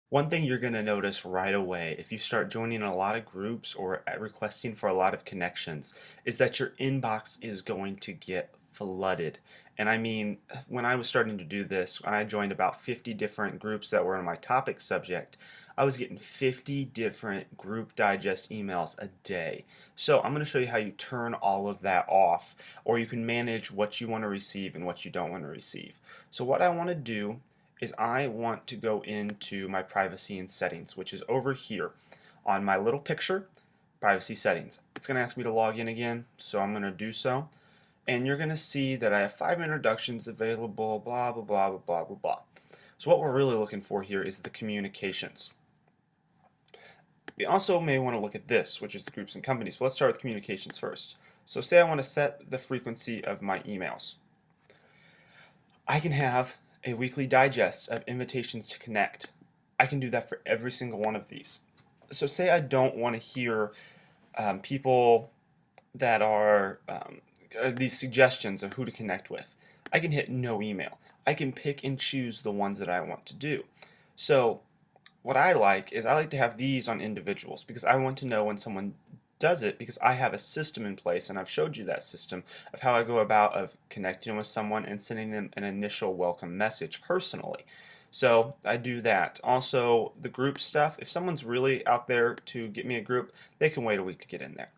One thing you're going to notice right away if you start joining a lot of groups or requesting for a lot of connections is that your inbox is going to get flooded. And I mean, when I was starting to do this, when I joined about 50 different groups that were in my topic subject, I was getting 50 different group digest emails a day. So I'm going to show you how you turn all of that off, or you can manage what you want to receive and what you don't want to receive. So what I want to do is I want to go into my privacy and settings, which is over here on my little picture, privacy settings. It's going to ask me to log in again, so I'm going to do so. And you're going to see that I have 5 introductions available, blah, blah, blah, blah, blah, blah, blah. So what we're really looking for here is the communications. We also may want to look at this, which is the groups and companies. But let's start with communications first. So say I want to set the frequency of my emails. I can have a weekly digest of invitations to connect. I can do that for every single one of these. So say I don't want to hear people that are these suggestions of who to connect with. I can hit no email. I can pick and choose the ones that I want to do. So what I like is I like to have these on individuals because I want to know when someone does it because I have a system in place and I've showed you that system of how I go about of connecting with someone and sending them an initial welcome message personally. So I do that. Also the group stuff, if someone's really out there to get me a group, they can wait a week to get in there.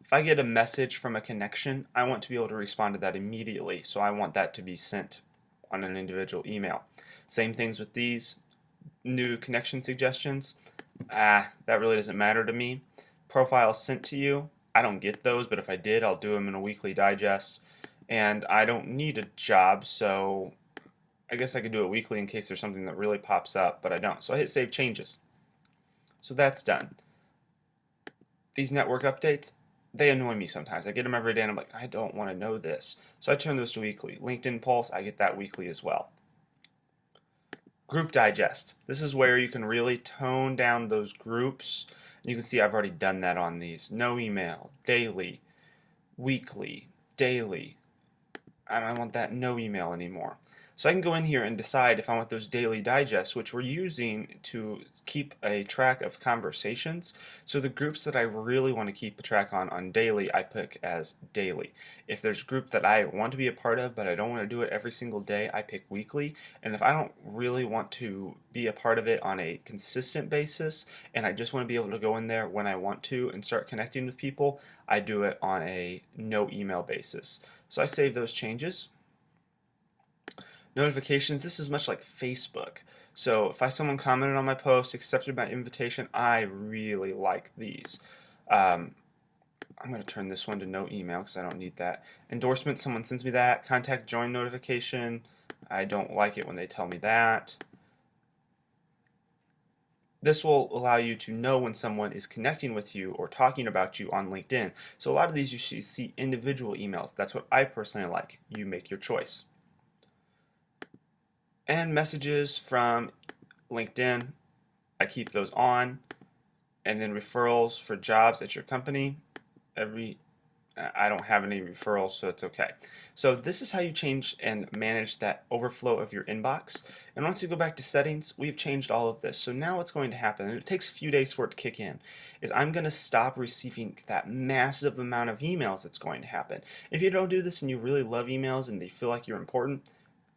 If I get a message from a connection, I want to be able to respond to that immediately, so I want that to be sent on an individual email. Same things with these new connection suggestions. That really doesn't matter to me. Profiles sent to you, I don't get those, but if I did, I'll do them in a weekly digest. And I don't need a job, so I guess I could do it weekly in case there's something that really pops up, but I don't. So I hit Save Changes. So that's done. These network updates, they annoy me sometimes. I get them every day and I'm like, I don't want to know this. So I turn those to weekly. LinkedIn Pulse, I get that weekly as well. Group Digest. This is where you can really tone down those groups. You can see I've already done that on these. No email, daily, weekly, daily. I don't want that no email anymore. So I can go in here and decide if I want those daily digests, which we're using to keep a track of conversations. So the groups that I really want to keep a track on daily, I pick as daily. If there's a group that I want to be a part of, but I don't want to do it every single day, I pick weekly. And if I don't really want to be a part of it on a consistent basis, and I just want to be able to go in there when I want to and start connecting with people, I do it on a no email basis. So I save those changes. Notifications, this is much like Facebook. So if someone commented on my post, accepted my invitation, I really like these. I'm going to turn this one to no email because I don't need that. Endorsement, someone sends me that. Contact join notification, I don't like it when they tell me that. This will allow you to know when someone is connecting with you or talking about you on LinkedIn. So a lot of these you should see individual emails. That's what I personally like. You make your choice. And messages from LinkedIn, I keep those on. And then referrals for jobs at your company. I don't have any referrals, so it's okay. So this is how you change and manage that overflow of your inbox. And once you go back to settings, we've changed all of this. So now what's going to happen, and it takes a few days for it to kick in, is I'm going to stop receiving that massive amount of emails that's going to happen. If you don't do this and you really love emails and they feel like you're important,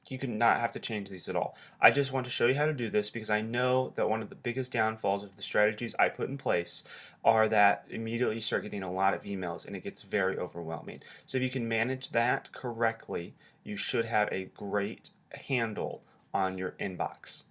you can not have to change these at all. I just want to show you how to do this because I know that one of the biggest downfalls of the strategies I put in place are that immediately you start getting a lot of emails and it gets very overwhelming. So if you can manage that correctly, you should have a great handle on your inbox.